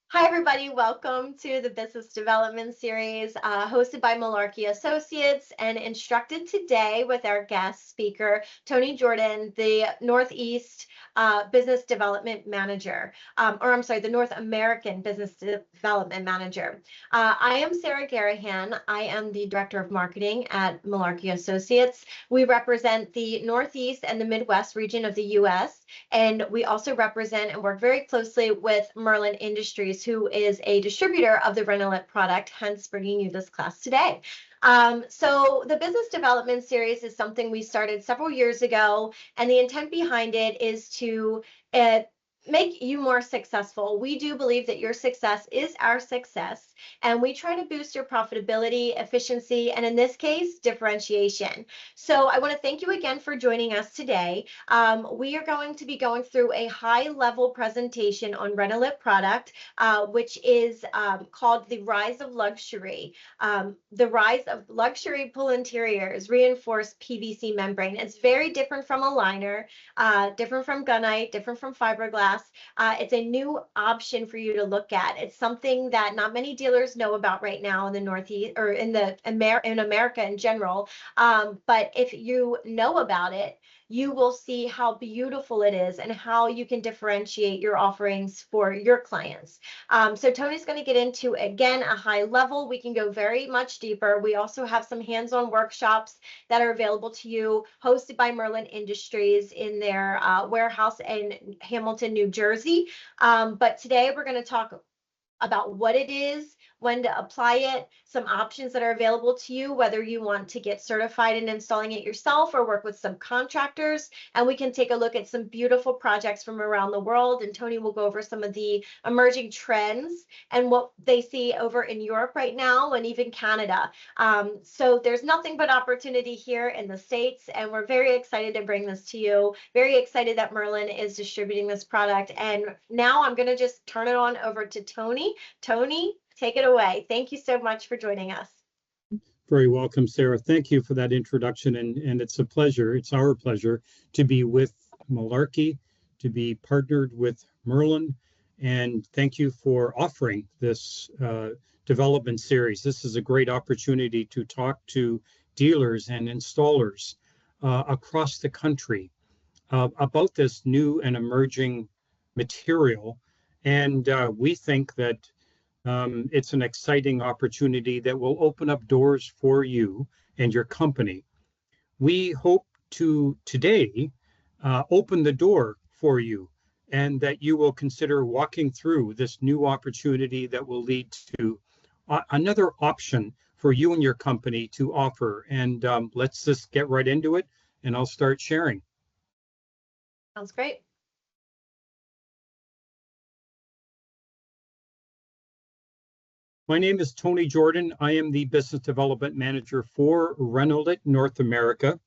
Hi, everybody. Welcome to the Business Development Series hosted by Malarkey Associates and instructed today with our guest speaker, Tony Jordan, the Northeast Business Development Manager, the North American Business Development Manager. I am Sarah Garahan. I am the Director of Marketing at Malarkey Associates. We represent the Northeast and the Midwest region of the U.S., and we also represent and work very closely with Merlin Industries, who is a distributor of the Renolit product, hence bringing you this class today. So the Business Development Series is something we started several years ago, and the intent behind it is to make you more successful. We do believe that your success is our success, and we try to boost your profitability, efficiency, and in this case, differentiation. So I want to thank you again for joining us today. We are going to be going through a high-level presentation on Renolit product, which is called The Rise of Luxury. The Rise of Luxury Pool Interiors Reinforced PVC Membrane. It's very different from a liner, different from gunite, different from fiberglass. It's a new option for you to look at. It's something that not many dealers know about right now in the Northeast or in America in general. But if you know about it, you will see how beautiful it is and how you can differentiate your offerings for your clients. So Tony's going to get into, again, a high level. We can go very much deeper. We also have some hands-on workshops that are available to you, hosted by Merlin Industries in their warehouse in Hamilton, New Jersey. But today we're going to talk about what it is, when to apply it, some options that are available to you, whether you want to get certified in installing it yourself or work with some contractors. And we can take a look at some beautiful projects from around the world. And Tony will go over some of the emerging trends and what they see over in Europe right now and even Canada. So there's nothing but opportunity here in the States, and we're very excited to bring this to you. Very excited that Merlin is distributing this product. And now I'm going to just turn it on over to Tony. Tony, take it away. Thank you so much for joining us. Very welcome, Sarah. Thank you for that introduction. And it's a pleasure. It's our pleasure to be with Malarkey, to be partnered with Merlin. And thank you for offering this development series. This is a great opportunity to talk to dealers and installers across the country about this new and emerging material. And we think that it's an exciting opportunity that will open up doors for you and your company. We hope to today open the door for you, and that you will consider walking through this new opportunity that will lead to another option for you and your company to offer. And let's just get right into it, and I'll start sharing. Sounds great. My name is Tony Jordan. I am the Business Development Manager for Renolit North America.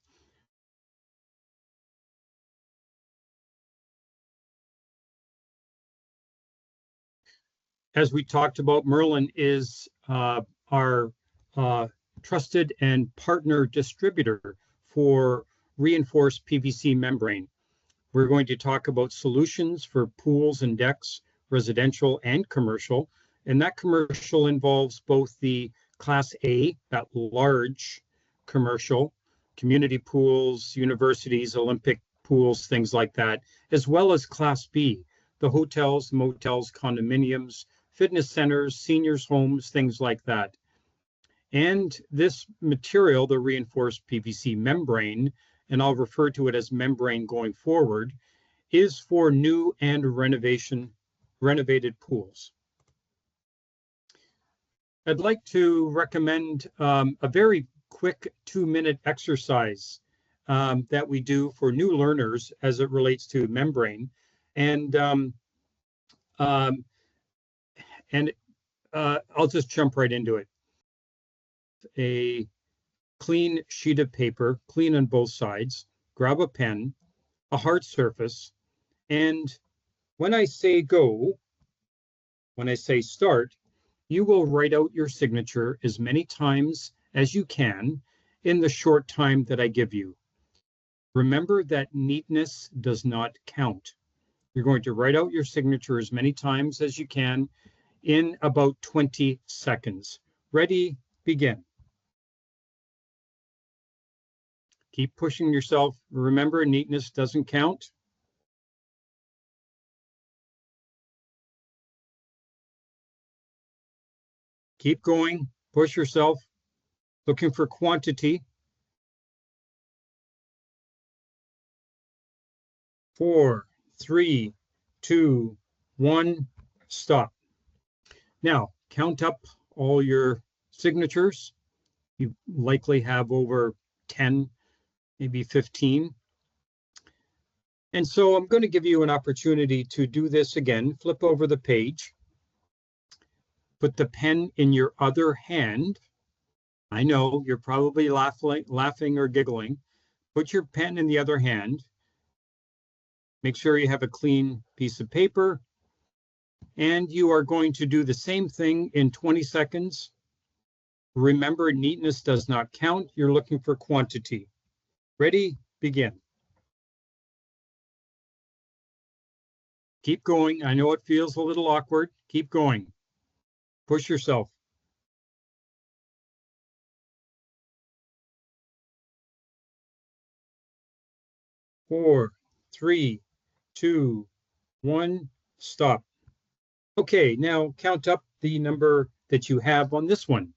As we talked about, Merlin is our trusted and partner distributor for reinforced PVC membrane. We're going to talk about solutions for pools and decks, residential and commercial. And that commercial involves both the Class A, that large commercial, community pools, universities, Olympic pools, things like that, as well as Class B, the hotels, motels, condominiums, fitness centers, seniors' homes, things like that. And this material, the reinforced PVC membrane, and I'll refer to it as membrane going forward, is for new and renovated pools. I'd like to recommend a very quick 2-minute exercise that we do for new learners as it relates to membrane. And I'll just jump right into it. A clean sheet of paper, clean on both sides, grab a pen, a hard surface, and when I say go, when I say start, you will write out your signature as many times as you can in the short time that I give you. Remember that neatness does not count. You're going to write out your signature as many times as you can in about 20 seconds. Ready, begin. Keep pushing yourself. Remember, neatness doesn't count. Keep going, push yourself, looking for quantity. 4, 3, 2, 1, stop. Now, count up all your signatures. You likely have over 10, maybe 15. And so I'm going to give you an opportunity to do this again. Flip over the page. Put the pen in your other hand. I know you're probably laughing or giggling. Put your pen in the other hand. Make sure you have a clean piece of paper. And you are going to do the same thing in 20 seconds. Remember, neatness does not count. You're looking for quantity. Ready? Begin. Keep going. I know it feels a little awkward. Keep going. Push yourself. 4, 3, 2, 1, stop. Okay, now count up the number that you have on this one.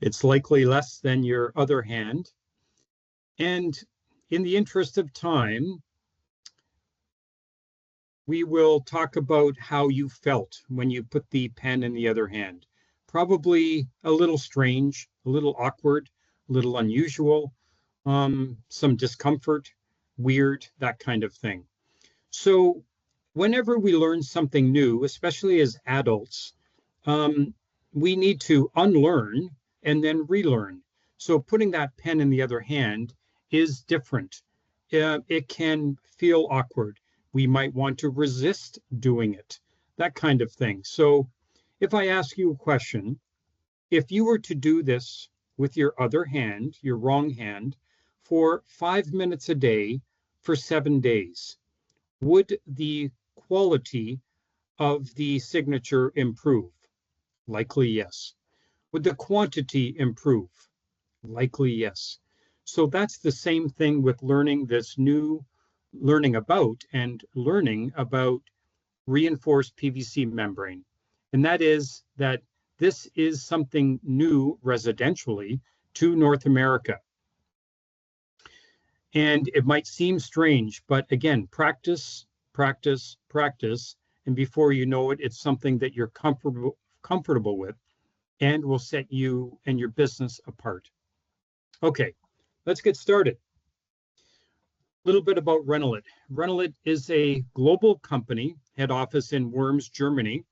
It's likely less than your other hand. And in the interest of time, we will talk about how you felt when you put the pen in the other hand. Probably a little strange, a little awkward, a little unusual, some discomfort, weird, that kind of thing. So whenever we learn something new, especially as adults, we need to unlearn and then relearn. So putting that pen in the other hand is different. It can feel awkward. We might want to resist doing it, that kind of thing. So if I ask you a question, if you were to do this with your other hand, your wrong hand, for 5 minutes a day for 7 days, would the quality of the signature improve? Likely yes. Would the quantity improve? Likely yes. So that's the same thing with learning about reinforced PVC membrane. And that is that this is something new residentially to North America. And it might seem strange, but again, practice, practice, practice. And before you know it, it's something that you're comfortable with and will set you and your business apart. Okay, let's get started. A little bit about Renault. Renault is a global company, head office in Worms, Germany.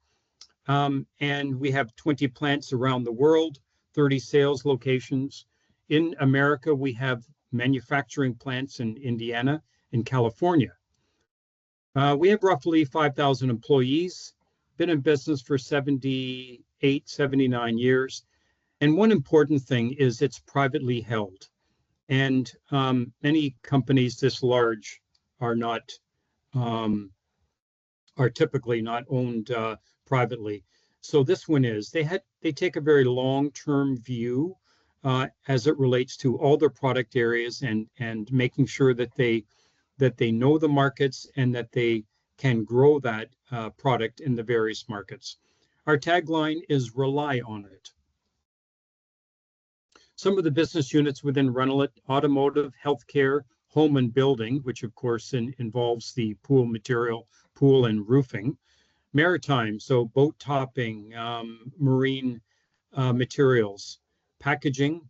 And we have 20 plants around the world, 30 sales locations. In America, we have manufacturing plants in Indiana and California. We have roughly 5,000 employees, been in business for 78, 79 years. And one important thing is it's privately held. And many companies this large are typically not owned privately. So this one is. They take a very long-term view as it relates to all their product areas and making sure that they know the markets and that they can grow that product in the various markets. Our tagline is rely on it. Some of the business units within Renault: automotive, healthcare, home and building, which of course involves the pool material, pool and roofing. Maritime, so boat topping, marine materials, packaging,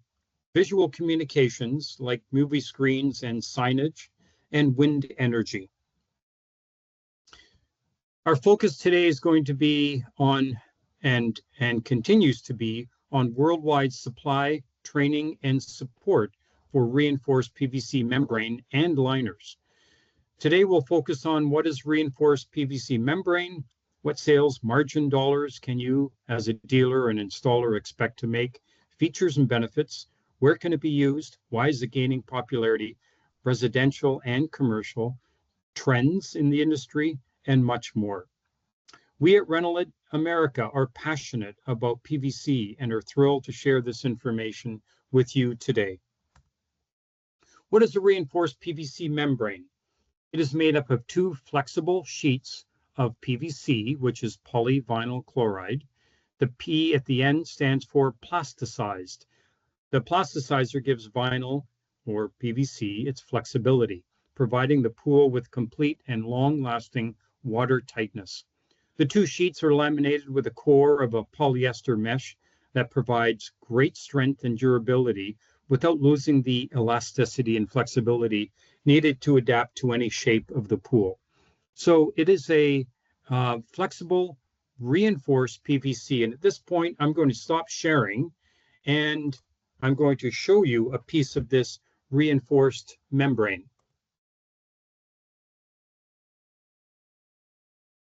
visual communications like movie screens and signage, and wind energy. Our focus today is going to be on, and continues to be, on worldwide supply, training, and support for reinforced PVC membrane and liners. Today we'll focus on what is reinforced PVC membrane, what sales margin dollars can you as a dealer and installer expect to make, features and benefits, where can it be used, why is it gaining popularity, residential and commercial, trends in the industry, and much more. We at Reynolds America are passionate about PVC and are thrilled to share this information with you today. What is a reinforced PVC membrane? It is made up of two flexible sheets of PVC, which is polyvinyl chloride. The P at the end stands for plasticized. The plasticizer gives vinyl, or PVC, its flexibility, providing the pool with complete and long-lasting water tightness. The two sheets are laminated with a core of a polyester mesh that provides great strength and durability without losing the elasticity and flexibility needed to adapt to any shape of the pool. So it is a flexible, reinforced PVC. And at this point, I'm going to stop sharing and I'm going to show you a piece of this reinforced membrane.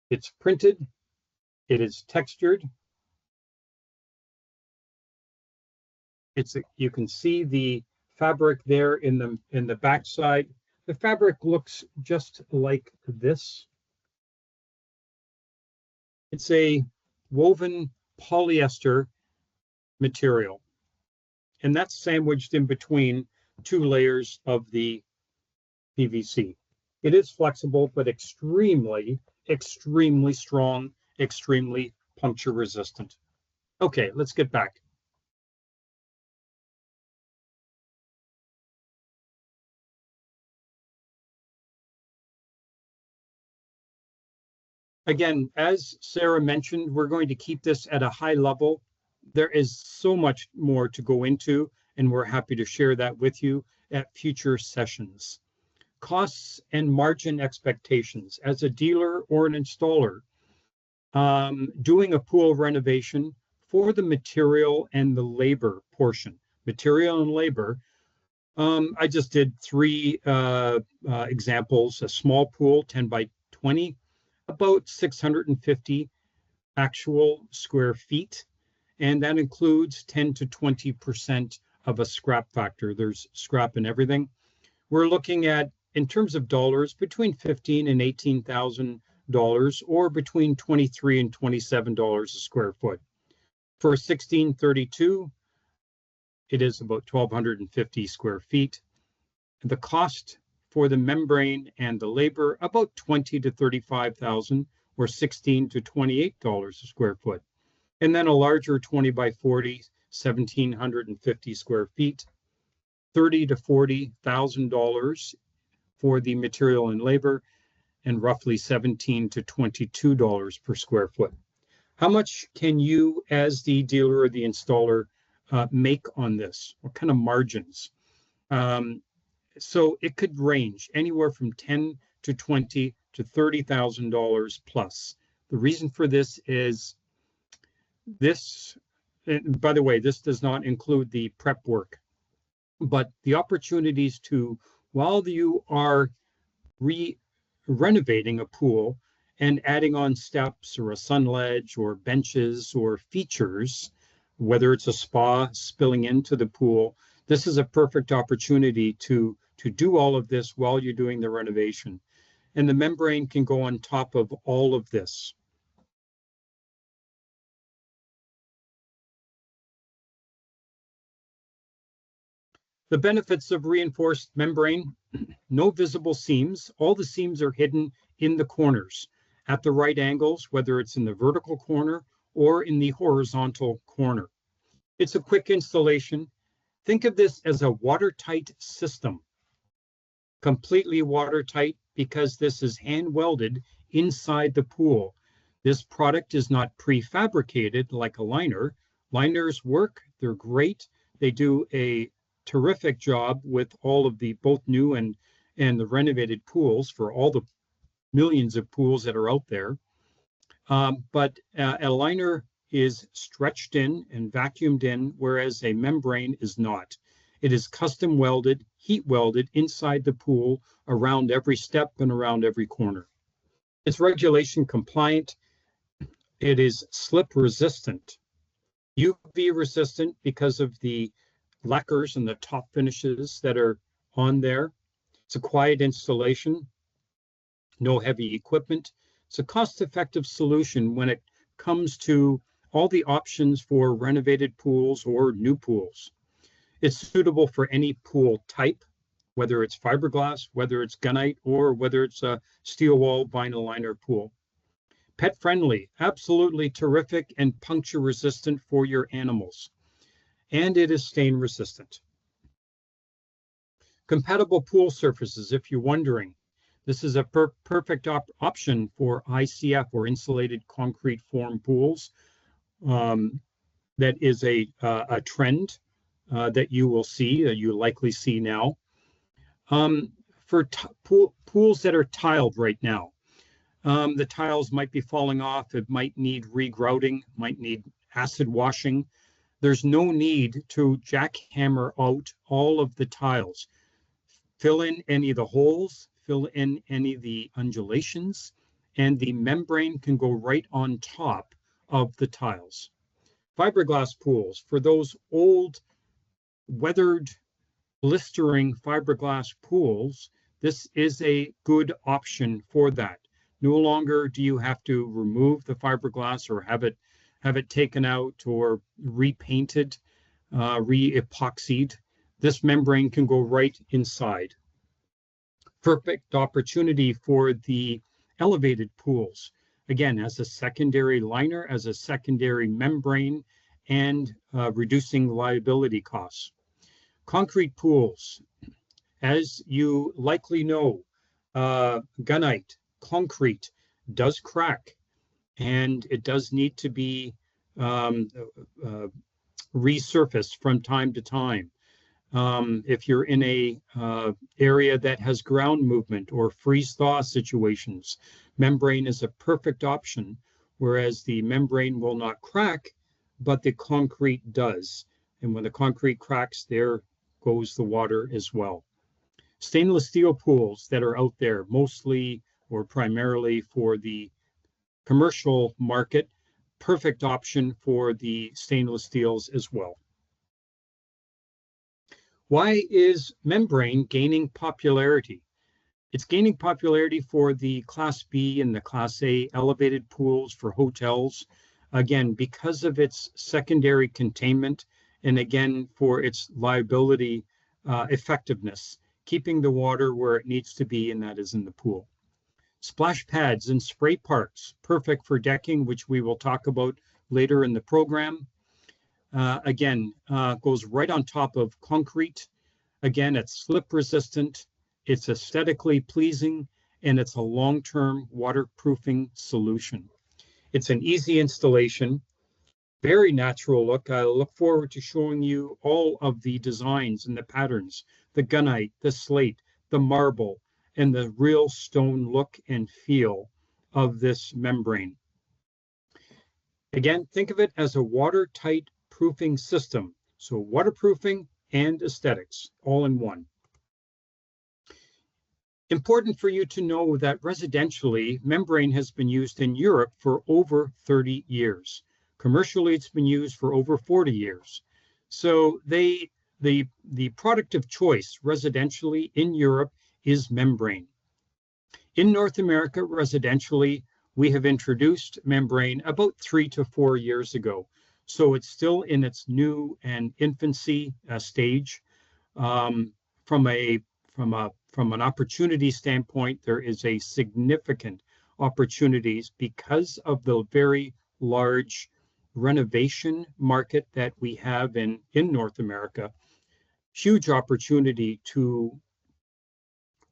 It's printed, it is textured. You can see the fabric there in the backside. The fabric looks just like this. It's a woven polyester material, and that's sandwiched in between two layers of the PVC. It is flexible, but extremely, extremely strong, extremely puncture resistant. Okay, let's get back. Again, as Sarah mentioned, we're going to keep this at a high level. There is so much more to go into, and we're happy to share that with you at future sessions. Costs and margin expectations. As a dealer or an installer, doing a pool renovation for the material and the labor portion. Material and labor, I just did three examples. A small pool, 10 by 20, about 650 actual square feet, and that includes 10 to 20% of a scrap factor. There's scrap in everything. We're looking at, in terms of dollars, between $15,000 and $18,000, or between $23 and $27 a square foot. For 1632, it is about 1,250 square feet. The cost for the membrane and the labor, about $20,000 to $35,000, or $16 to $28 a square foot. And then a larger 20 by 40, 1,750 square feet, $30,000 to $40,000 for the material and labor, and roughly $17 to $22 per square foot. How much can you, as the dealer or the installer, make on this? What kind of margins? So it could range anywhere from $10,000 to $20,000 to $30,000 plus. The reason for this is this, and by the way, this does not include the prep work, but the opportunities to, while you are renovating a pool and adding on steps or a sun ledge or benches or features, whether it's a spa spilling into the pool, this is a perfect opportunity to do all of this while you're doing the renovation. And the membrane can go on top of all of this. The benefits of reinforced membrane: no visible seams. All the seams are hidden in the corners at the right angles, whether it's in the vertical corner or in the horizontal corner. It's a quick installation. Think of this as a watertight system, completely watertight, because this is hand welded inside the pool. This product is not prefabricated like a liner. Liners work, they're great. They do a terrific job with all of the both new and the renovated pools for all the millions of pools that are out there. But a liner is stretched in and vacuumed in, whereas a membrane is not. It is custom welded, heat welded inside the pool around every step and around every corner. It's regulation compliant. It is slip resistant, UV resistant because of the lacquers and the top finishes that are on there. It's a quiet installation, no heavy equipment. It's a cost-effective solution when it comes to all the options for renovated pools or new pools. It's suitable for any pool type, whether it's fiberglass, whether it's gunite, or whether it's a steel wall vinyl liner pool. Pet friendly, absolutely terrific and puncture resistant for your animals. And it is stain resistant. Compatible pool surfaces, if you're wondering. This is a perfect option for ICF or insulated concrete form pools. That is a trend that you will see, that you likely see now. For pools that are tiled right now, the tiles might be falling off. It might need regrouting, might need acid washing. There's no need to jackhammer out all of the tiles. Fill in any of the holes, fill in any of the undulations, and the membrane can go right on top of the tiles. Fiberglass pools, for those old, weathered, blistering fiberglass pools, this is a good option for that. No longer do you have to remove the fiberglass or have it taken out or repainted, re-epoxied. This membrane can go right inside. Perfect opportunity for the elevated pools. Again, as a secondary liner, as a secondary membrane, and reducing liability costs. Concrete pools, as you likely know, gunite, concrete does crack, and it does need to be resurfaced from time to time. If you're in a area that has ground movement or freeze-thaw situations, membrane is a perfect option, whereas the membrane will not crack, but the concrete does. And when the concrete cracks, there goes the water as well. Stainless steel pools that are out there, mostly or primarily for the commercial market, perfect option for the stainless steels as well. Why is membrane gaining popularity? It's gaining popularity for the Class B and the Class A elevated pools for hotels. Again, because of its secondary containment, and again, for its liability effectiveness, keeping the water where it needs to be, and that is in the pool. Splash pads and spray parks, perfect for decking, which we will talk about later in the program. Goes right on top of concrete. Again, it's slip resistant, it's aesthetically pleasing, and it's a long-term waterproofing solution. It's an easy installation, very natural look. I look forward to showing you all of the designs and the patterns, the gunite, the slate, the marble, and the real stone look and feel of this membrane. Again, think of it as a watertight proofing system. So waterproofing and aesthetics all in one. Important for you to know that residentially, membrane has been used in Europe for over 30 years. Commercially, it's been used for over 40 years. So the product of choice residentially in Europe is membrane. In North America, residentially, we have introduced membrane about 3 to 4 years ago. So it's still in its new and infancy stage. From an opportunity standpoint, there is a significant opportunities because of the very large renovation market that we have in North America. Huge opportunity to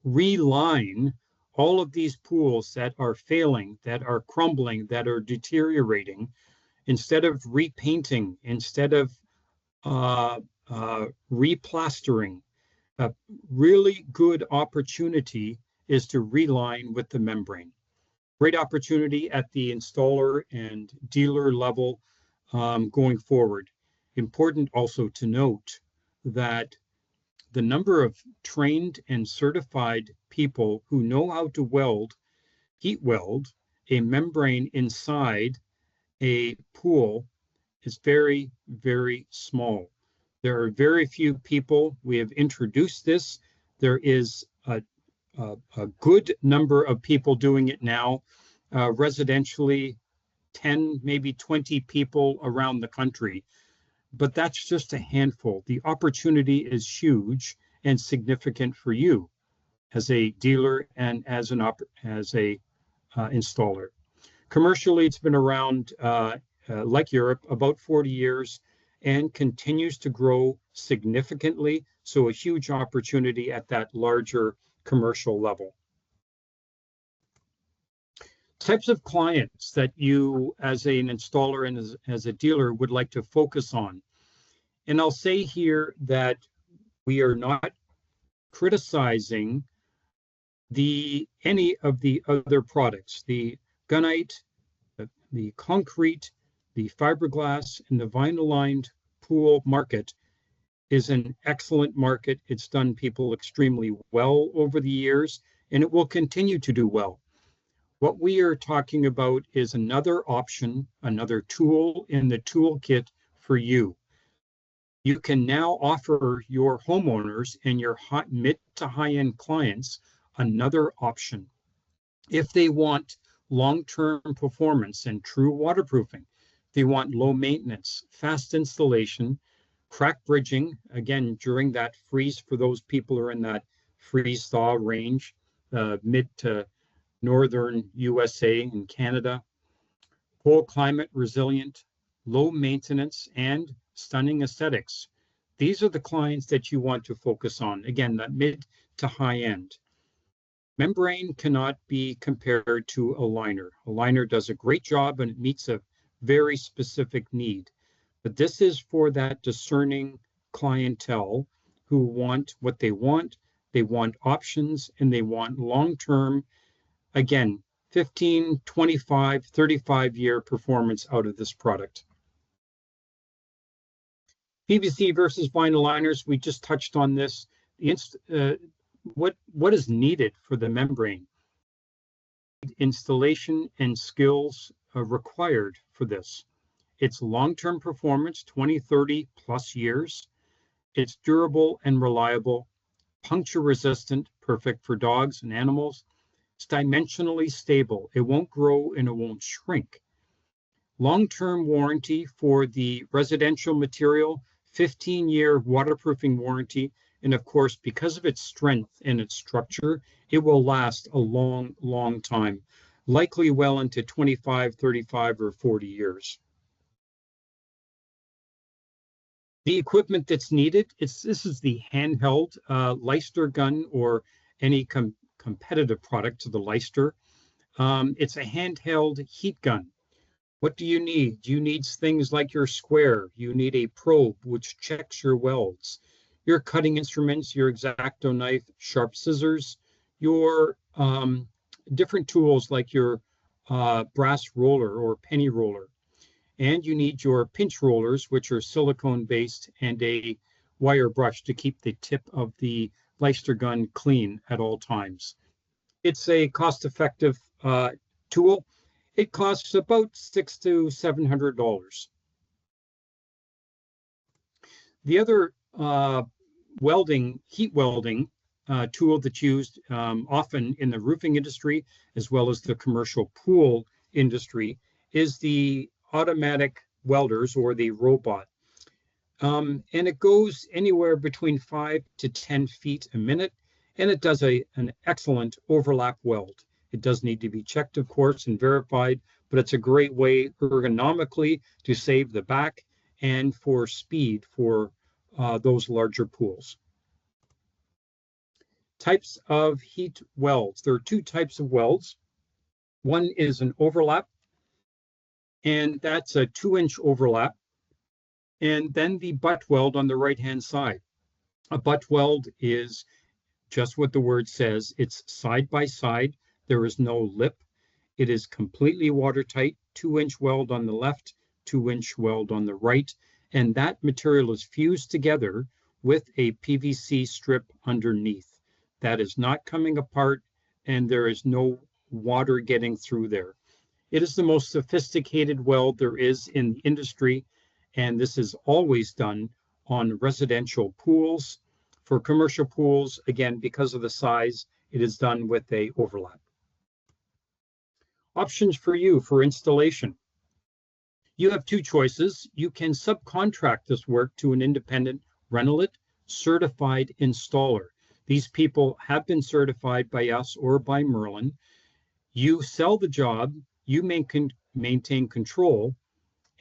reline all of these pools that are failing, that are crumbling, that are deteriorating. Instead of repainting, instead of replastering, a really good opportunity is to reline with the membrane. Great opportunity at the installer and dealer level going forward. Important also to note that the number of trained and certified people who know how to weld, heat weld, a membrane inside a pool is very, very small. There are very few people. We have introduced this. There is a good number of people doing it now. residentially 10, maybe 20 people around the country. But that's just a handful. The opportunity is huge and significant for you as a dealer and as a installer. Commercially, it's been around, like Europe, about 40 years and continues to grow significantly. So a huge opportunity at that larger commercial level. Types of clients that you as an installer and as a dealer would like to focus on. And I'll say here that we are not criticizing any of the other products, the gunite, the concrete, the fiberglass, and the vinyl-lined pool market is an excellent market. It's done people extremely well over the years, and it will continue to do well. What we are talking about is another option, another tool in the toolkit for you. You can now offer your homeowners and your mid to high-end clients another option. If they want long-term performance and true waterproofing, they want low maintenance, fast installation, crack bridging, again, during that freeze for those people who are in that freeze-thaw range, mid to northern USA and Canada, whole climate resilient, low maintenance, and stunning aesthetics. These are the clients that you want to focus on. Again, that mid to high end. Membrane cannot be compared to a liner. A liner does a great job and it meets a very specific need. But this is for that discerning clientele who want what they want. They want options and they want long-term, again, 15, 25, 35-year performance out of this product. PVC versus vinyl liners, we just touched on this. What is needed for the membrane? Installation and skills are required for this. It's long-term performance, 20, 30 plus years. It's durable and reliable, puncture resistant, perfect for dogs and animals. It's dimensionally stable. It won't grow and it won't shrink. Long-term warranty for the residential material, 15-year waterproofing warranty. And of course, because of its strength and its structure, it will last a long, long time, likely well into 25, 35, or 40 years. The equipment that's needed, this is the handheld Leicester gun or any competitive product to the Leicester. It's a handheld heat gun. What do you need? You need things like your square. You need a probe, which checks your welds, your cutting instruments, your X-Acto knife, sharp scissors, your different tools like your brass roller or penny roller. And you need your pinch rollers, which are silicone-based, and a wire brush to keep the tip of the Leicester gun clean at all times. It's a cost-effective tool. It costs about $600 to $700. The other heat welding tool that's used often in the roofing industry, as well as the commercial pool industry, is the automatic welders or the robot. And it goes anywhere between 5 to 10 feet a minute, and it does an excellent overlap weld. It does need to be checked, of course, and verified, but it's a great way ergonomically to save the back and for speed for those larger pools. Types of heat welds. There are two types of welds. One is an overlap, and that's a 2-inch overlap. And then the butt weld on the right-hand side. A butt weld is just what the word says. It's side by side. There is no lip. It is completely watertight, 2-inch weld on the left, 2-inch weld on the right. And that material is fused together with a PVC strip underneath. That is not coming apart, and there is no water getting through there. It is the most sophisticated weld there is in the industry, and this is always done on residential pools. For commercial pools, again, because of the size, it is done with a overlap. Options for you for installation. You have two choices. You can subcontract this work to an independent rental certified installer. These people have been certified by us or by Merlin. You sell the job, you maintain control,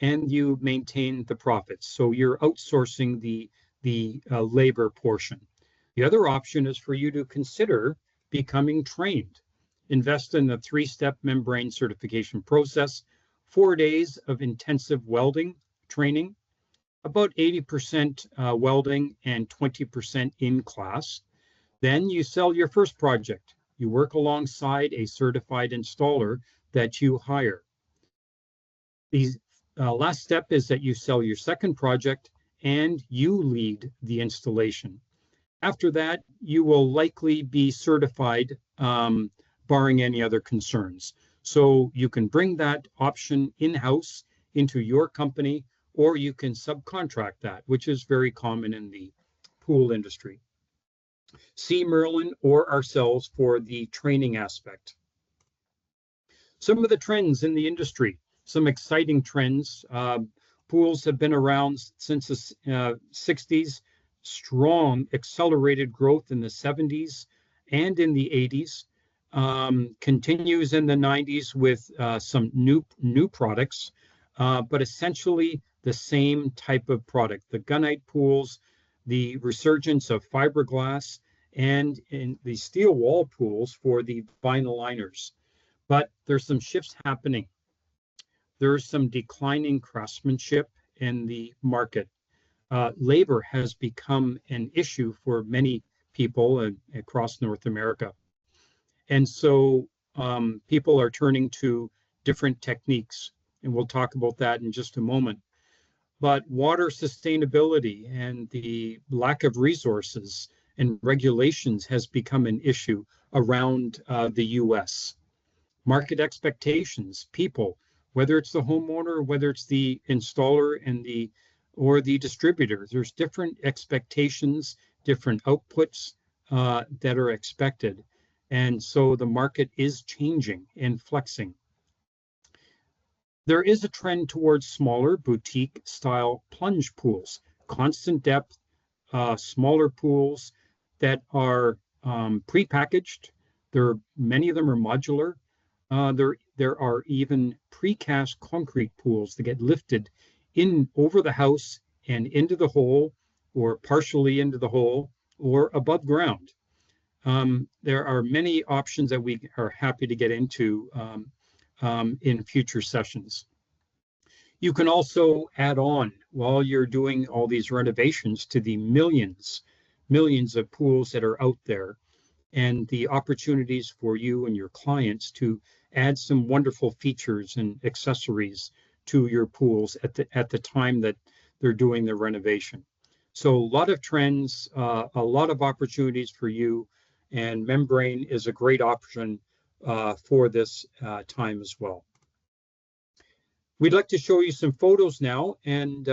and you maintain the profits. So you're outsourcing the labor portion. The other option is for you to consider becoming trained. Invest in the three-step membrane certification process, 4 days of intensive welding training, about 80% welding and 20% in class. Then you sell your first project. You work alongside a certified installer that you hire. The last step is that you sell your second project and you lead the installation. After that, you will likely be certified, barring any other concerns. So you can bring that option in-house into your company, or you can subcontract that, which is very common in the pool industry. See Merlin or ourselves for the training aspect. Some of the trends in the industry, some exciting trends. Pools have been around since the 60s, strong accelerated growth in the 70s and in the 80s, continues in the 90s with some new products, but essentially the same type of product. The gunite pools, the resurgence of fiberglass, and in the steel wall pools for the vinyl liners. But there's some shifts happening. There's some declining craftsmanship in the market. Labor has become an issue for many people across North America. And so people are turning to different techniques, and we'll talk about that in just a moment. But water sustainability and the lack of resources and regulations has become an issue around the US. Market expectations, people, whether it's the homeowner, whether it's the installer or the distributor, there's different expectations, different outputs that are expected. And so the market is changing and flexing. There is a trend towards smaller boutique style plunge pools, constant depth, smaller pools that are pre-packaged. Many of them are modular. There are even precast concrete pools that get lifted in over the house and into the hole, or partially into the hole, or above ground. There are many options that we are happy to get into in future sessions. You can also add on while you're doing all these renovations to the millions of pools that are out there, and the opportunities for you and your clients to add some wonderful features and accessories to your pools at the time that they're doing the renovation. So a lot of trends, a lot of opportunities for you, and membrane is a great option for this time as well. We'd like to show you some photos now, and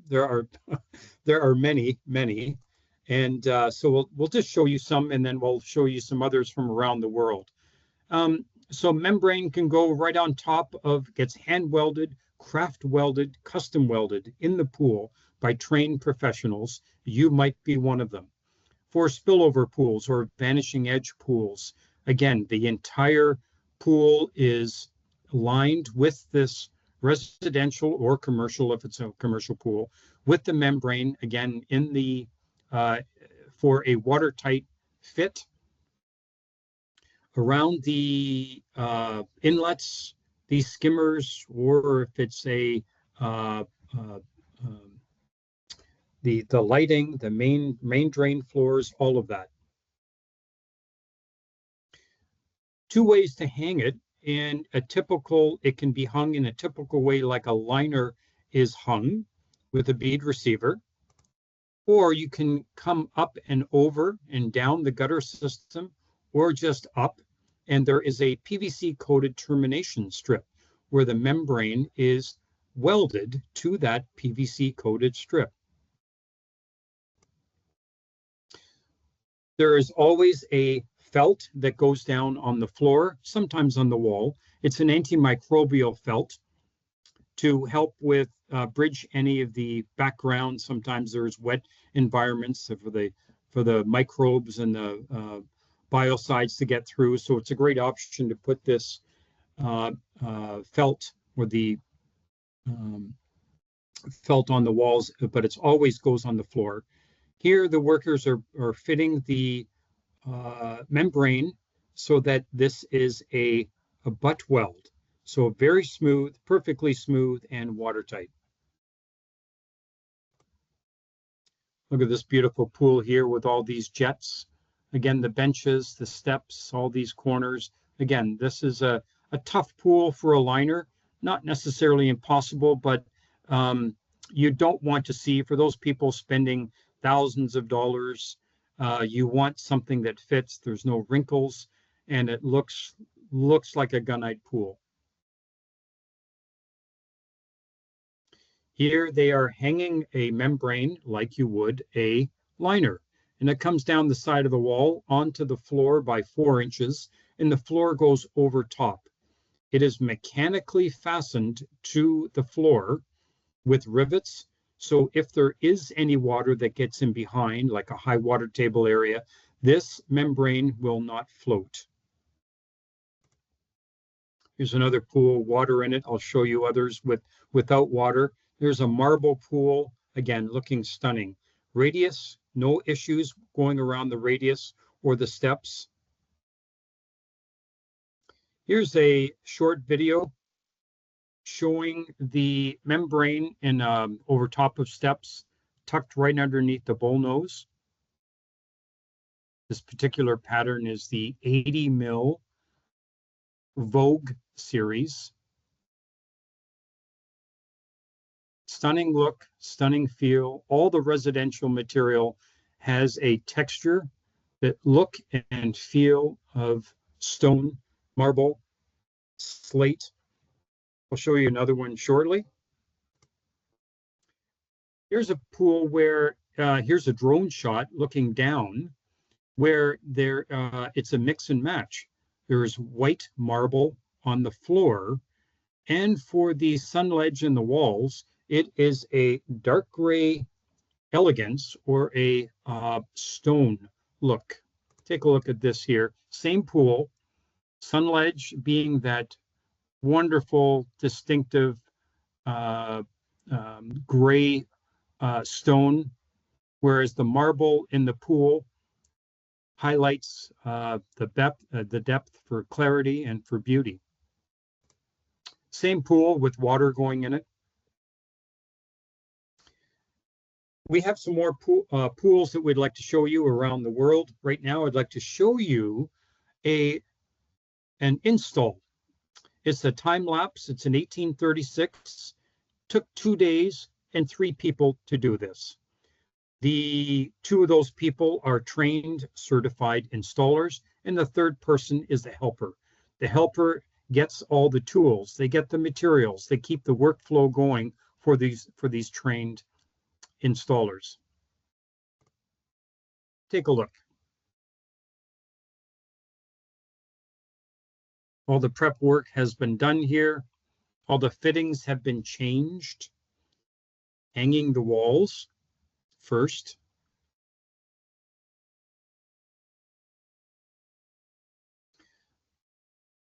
there are many, and so we'll just show you some, and then we'll show you some others from around the world. So membrane can go right on top of, gets hand welded, craft welded, custom welded in the pool by trained professionals. You might be one of them. For spillover pools or vanishing edge pools, again, the entire pool is lined with this residential or commercial, if it's a commercial pool, with the membrane, again, in the for a watertight fit around the inlets, these skimmers, or if it's a the lighting, the main drain floors, all of that. Two ways to hang it. It can be hung in a typical way like a liner is hung with a bead receiver, or you can come up and over and down the gutter system, or just up, and there is a PVC coated termination strip where the membrane is welded to that PVC coated strip. There is always a felt that goes down on the floor, sometimes on the wall, It's an antimicrobial felt to help with bridge any of the background. Sometimes there's wet environments for the microbes and the biocides to get through. So it's a great option to put this felt or the felt on the walls, but it always goes on the floor. Here, the workers are fitting the membrane so that this is a butt weld. So very smooth, perfectly smooth and watertight. Look at this beautiful pool here with all these jets. Again, the benches, the steps, all these corners. Again, this is a tough pool for a liner, not necessarily impossible, but you don't want to see, for those people spending thousands of dollars, you want something that fits, there's no wrinkles, and it looks like a gunite pool. Here they are hanging a membrane like you would a liner, and it comes down the side of the wall onto the floor by 4 inches, and the floor goes over top. It is mechanically fastened to the floor with rivets. So if there is any water that gets in behind, like a high water table area, this membrane will not float. Here's another pool, water in it. I'll show you others without water. There's a marble pool, again, looking stunning. Radius, no issues going around the radius or the steps. Here's a short video showing the membrane in over top of steps, tucked right underneath the bullnose. This particular pattern is the 80 mil Vogue series. Stunning look, stunning feel. All the residential material has a texture that look and feel of stone, marble, slate. I'll show you another one shortly. Here's a pool where, here's a drone shot looking down where it's a mix and match. There's white marble on the floor, and for the sun ledge in the walls, it is a dark gray elegance or a stone look. Take a look at this here. Same pool, sun ledge being that wonderful, distinctive gray stone, whereas the marble in the pool highlights the depth for clarity and for beauty. Same pool with water going in it. We have some more pools that we'd like to show you around the world. Right now, I'd like to show you an install. It's a time lapse. It's in 1836. Took 2 days and 3 people to do this. The 2 of those people are trained, certified installers, and the 3rd person is the helper. The helper gets all the tools, they get the materials, they keep the workflow going for these trained installers. Take a look. All the prep work has been done here. All the fittings have been changed. Hanging the walls first.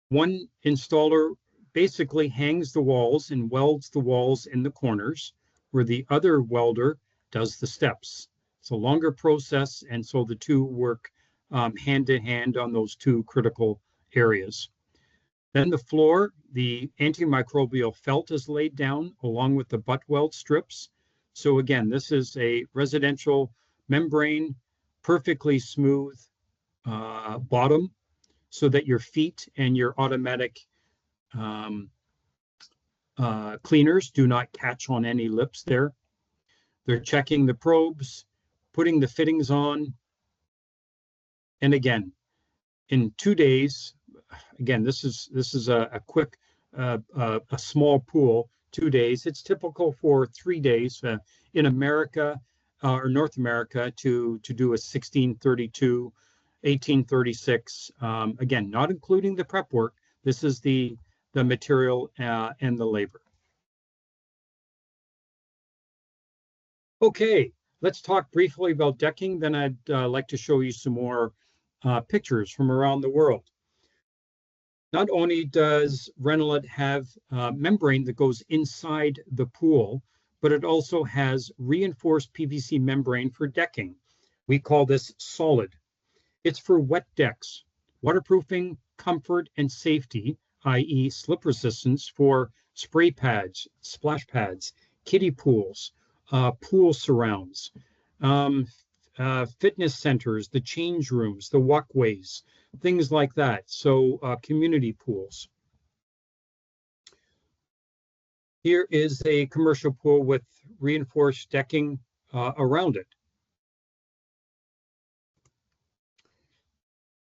One installer basically hangs the walls and welds the walls in the corners, where the other welder does the steps. It's a longer process, and so the 2 work hand in hand on those 2 critical areas. Then the floor, the antimicrobial felt is laid down along with the butt weld strips. So again, this is a residential membrane, perfectly smooth bottom, so that your feet and your automatic cleaners do not catch on any lips there. They're checking the probes, putting the fittings on. And again, in 2 days, again, this is a quick, a small pool, 2 days. It's typical for 3 days in America or North America to do a 1632, 1836. Again, not including the prep work. This is the the material and the labor. Okay, let's talk briefly about decking. Then I'd like to show you some more pictures from around the world. Not only does Renolit have membrane that goes inside the pool, but it also has reinforced PVC membrane for decking. We call this solid. It's for wet decks, waterproofing, comfort, and safety, i.e. slip resistance for spray pads, splash pads, kiddie pools, pool surrounds, fitness centers, the change rooms, the walkways, things like that. So community pools. Here is a commercial pool with reinforced decking around it.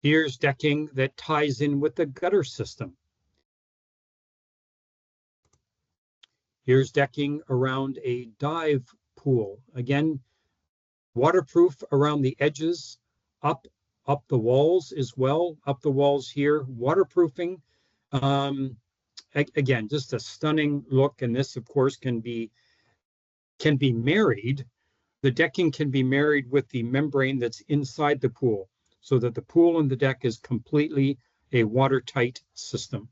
Here's decking that ties in with the gutter system. Here's decking around a dive pool. Again, waterproof around the edges, up the walls as well, up the walls here, waterproofing. Again, just a stunning look. And this, of course, can be married. The decking can be married with the membrane that's inside the pool, so that the pool and the deck is completely a watertight system.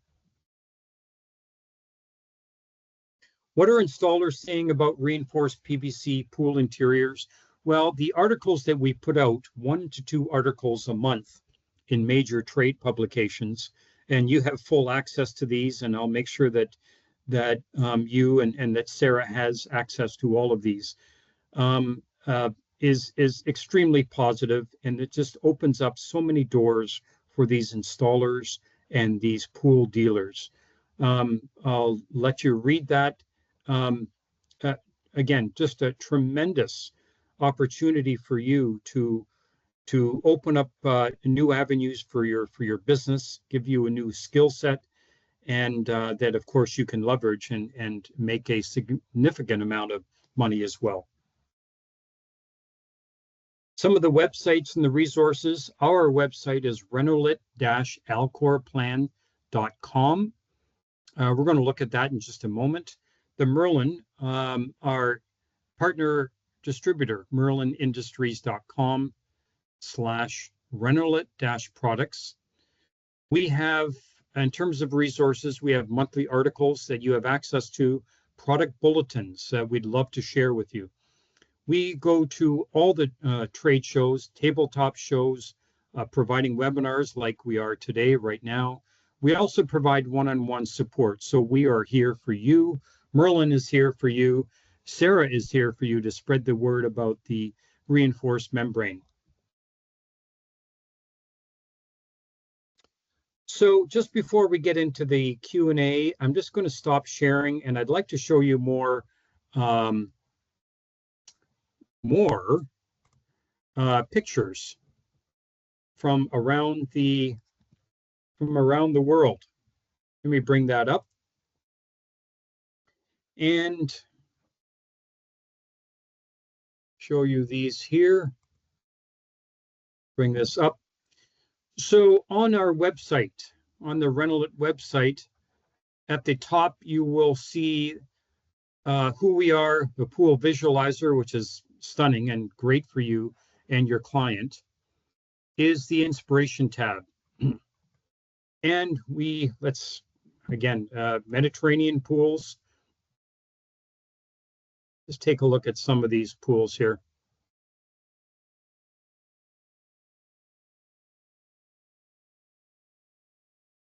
What are installers saying about reinforced PVC pool interiors? Well, the articles that we put out, 1 to 2 articles a month in major trade publications, and you have full access to these, and I'll make sure that you and that Sarah has access to all of these, is extremely positive, and it just opens up so many doors for these installers and these pool dealers. I'll let you read that. Again, just a tremendous opportunity for you to open up new avenues for your business, give you a new skill set, and that of course you can leverage and make a significant amount of money as well. Some of the websites and the resources. Our website is renolit-alcorplan.com. We're going to look at that in just a moment. The Merlin, our partner distributor, merlinindustries.com/Renolit-products. We have, in terms of resources, we have monthly articles that you have access to, product bulletins that we'd love to share with you. We go to all the trade shows, tabletop shows, providing webinars like we are today, right now. We also provide one-on-one support. So we are here for you. Merlin is here for you. Sarah is here for you to spread the word about the reinforced membrane. So just before we get into the Q&A, I'm just going to stop sharing, and I'd like to show you more pictures from around the world. Let me bring that up and show you these here. Bring this up. So on our website, on the Renolit website, at the top you will see who we are, the pool visualizer, which is stunning and great for you and your client, is the inspiration tab. And let's, again, Mediterranean pools. Just take a look at some of these pools here.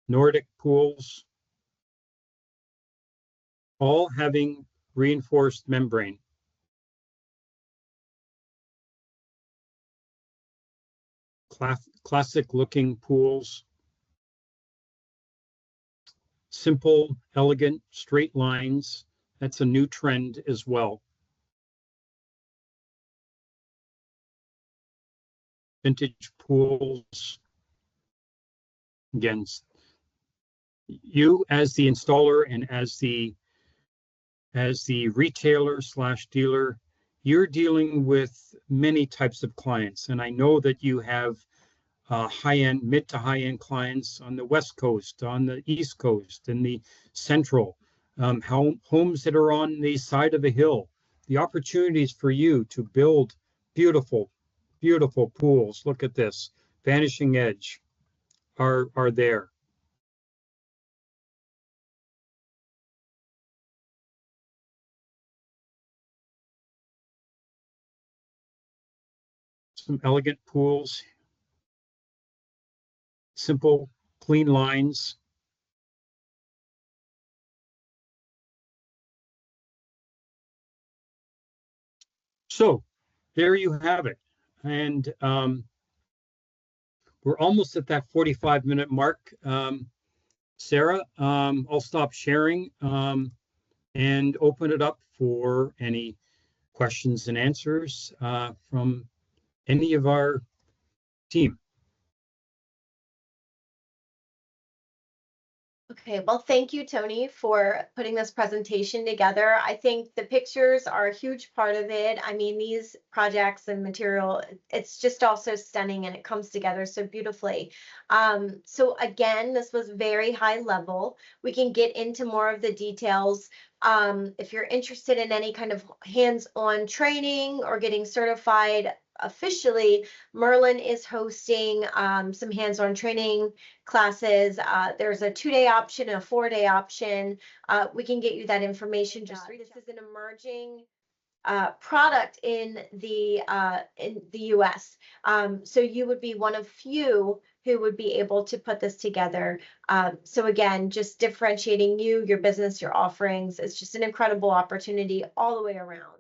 Nordic pools, all having reinforced membrane. Classic looking pools. Simple, elegant, straight lines. That's a new trend as well. Vintage pools. Again, you as the installer and as the retailer / dealer, you're dealing with many types of clients. And I know that you have high-end, mid to high-end clients on the West Coast, on the East Coast, and the Central, homes that are on the side of a hill. The opportunities for you to build beautiful, beautiful pools. Look at this, Vanishing Edge are there. Some elegant pools, simple, clean lines. So there you have it. And we're almost at that 45-minute mark. Sarah, I'll stop sharing and open it up for any questions and answers from any of our team. Okay, well, thank you, Tony, for putting this presentation together. I think the pictures are a huge part of it. I mean, these projects and material, it's just also stunning and it comes together so beautifully. So again, this was very high level. We can get into more of the details. If you're interested in any kind of hands-on training or getting certified officially, Merlin is hosting some hands-on training classes. There's a 2-day option and a 4-day option. We can get you that information. Just this is an emerging product in the U.S. So you would be one of few who would be able to put this together. So again, just differentiating you, your business, your offerings. It's just an incredible opportunity all the way around.